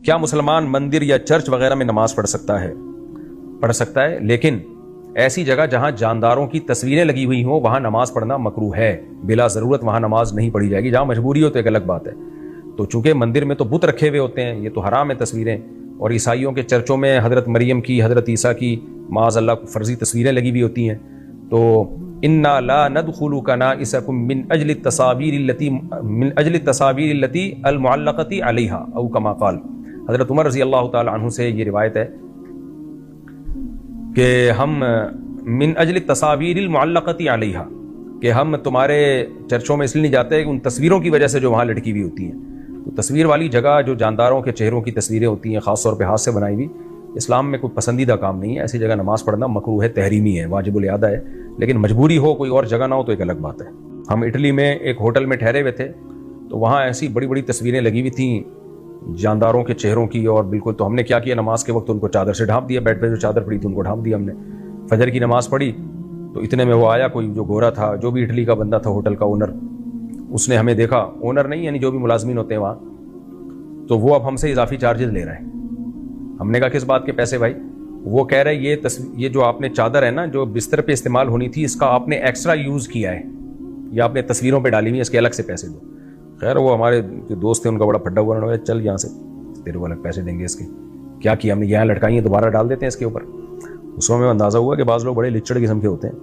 کیا مسلمان مندر یا چرچ وغیرہ میں نماز پڑھ سکتا ہے، لیکن ایسی جگہ جہاں جانداروں کی تصویریں لگی ہوئی ہوں وہاں نماز پڑھنا مکروہ ہے، بلا ضرورت وہاں نماز نہیں پڑھی جائے گی۔ جہاں مجبوری ہو تو ایک الگ بات ہے، تو چونکہ مندر میں تو بت رکھے ہوئے ہوتے ہیں، یہ تو حرام ہے تصویریں، اور عیسائیوں کے چرچوں میں حضرت مریم کی، حضرت عیسیٰ کی معاذ اللہ فرضی تصویریں لگی ہوئی ہوتی ہیں، تو انا لا ندخل کنائسکم من اجل التصاویر التي المعلقۃ علیہا او کما قال۔ حضرت عمر رضی اللہ تعالی عنہ سے یہ روایت ہے کہ ہم من اجل التصاویر المعلقۃ علیہا، کہ ہم تمہارے چرچوں میں اس لیے نہیں جاتے کہ ان تصویروں کی وجہ سے جو وہاں لٹکی ہوئی ہوتی ہیں۔ تو تصویر والی جگہ جو جانداروں کے چہروں کی تصویریں ہوتی ہیں، خاص طور پہ ہاتھ سے بنائی ہوئی، اسلام میں کوئی پسندیدہ کام نہیں ہے، ایسی جگہ نماز پڑھنا مکروہ ہے، تحریمی ہے، واجب الاعادہ ہے، لیکن مجبوری ہو، کوئی اور جگہ نہ ہو تو ایک الگ بات ہے۔ ہم اٹلی میں ایک ہوٹل میں ٹھہرے ہوئے تھے، تو وہاں ایسی بڑی بڑی تصویریں لگی ہوئی تھیں جانداروں کے چہروں کی، اور بالکل، تو ہم نے کیا کیا، نماز کے وقت ان کو چادر سے ڈھانپ دیا، بیڈ پہ جو چادر پڑی تھی ان کو ڈھانپ دیا ہم نے۔ فجر کی نماز پڑھی تو اتنے میں وہ آیا، کوئی جو گورا تھا، جو بھی اٹلی کا بندہ تھا، ہوٹل کا اونر، اس نے ہمیں دیکھا، اونر نہیں یعنی جو بھی ملازمین ہوتے ہیں وہاں، تو وہ اب ہم سے اضافی چارجز لے رہے ہیں۔ ہم نے کہا کس بات کے پیسے بھائی؟ وہ کہہ رہے یہ جو آپ نے چادر ہے نا جو بستر پہ استعمال ہونی تھی، اس کا آپ نے ایکسٹرا یوز کیا ہے، یا آپ نے تصویروں پہ ڈالی ہوئی ہے، اس کے الگ سے پیسے دو۔ خیر وہ ہمارے جو دوست تھے ان کا بڑا پھڈا ہوا، انہوں نے کہا چل یہاں سے، تیرے کو الگ پیسے دیں گے اس کے۔ کیا کیا ہم نے، یہاں لٹکائی ہیں، دوبارہ ڈال دیتے ہیں اس کے اوپر۔ اس میں اندازہ ہوا کہ بعض لوگ بڑے لچڑ قسم کے ہوتے ہیں،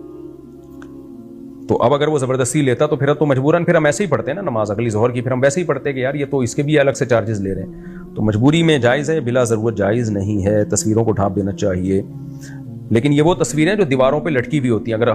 تو اب اگر وہ زبردستی لیتا تو پھر تو مجبوراً پھر ہم ایسے ہی پڑھتے ہیں نا نماز، اگلی ظہر کی پھر ہم ویسے ہی پڑھتے کہ یار یہ تو اس کے بھی الگ سے چارجز لے رہے ہیں۔ تو مجبوری میں جائز ہے، بلا ضرورت جائز نہیں ہے، تصویروں کو ڈھانپ دینا چاہیے۔ لیکن یہ وہ تصویریں جو دیواروں پہ لٹکی ہوئی ہوتی ہیں، اگر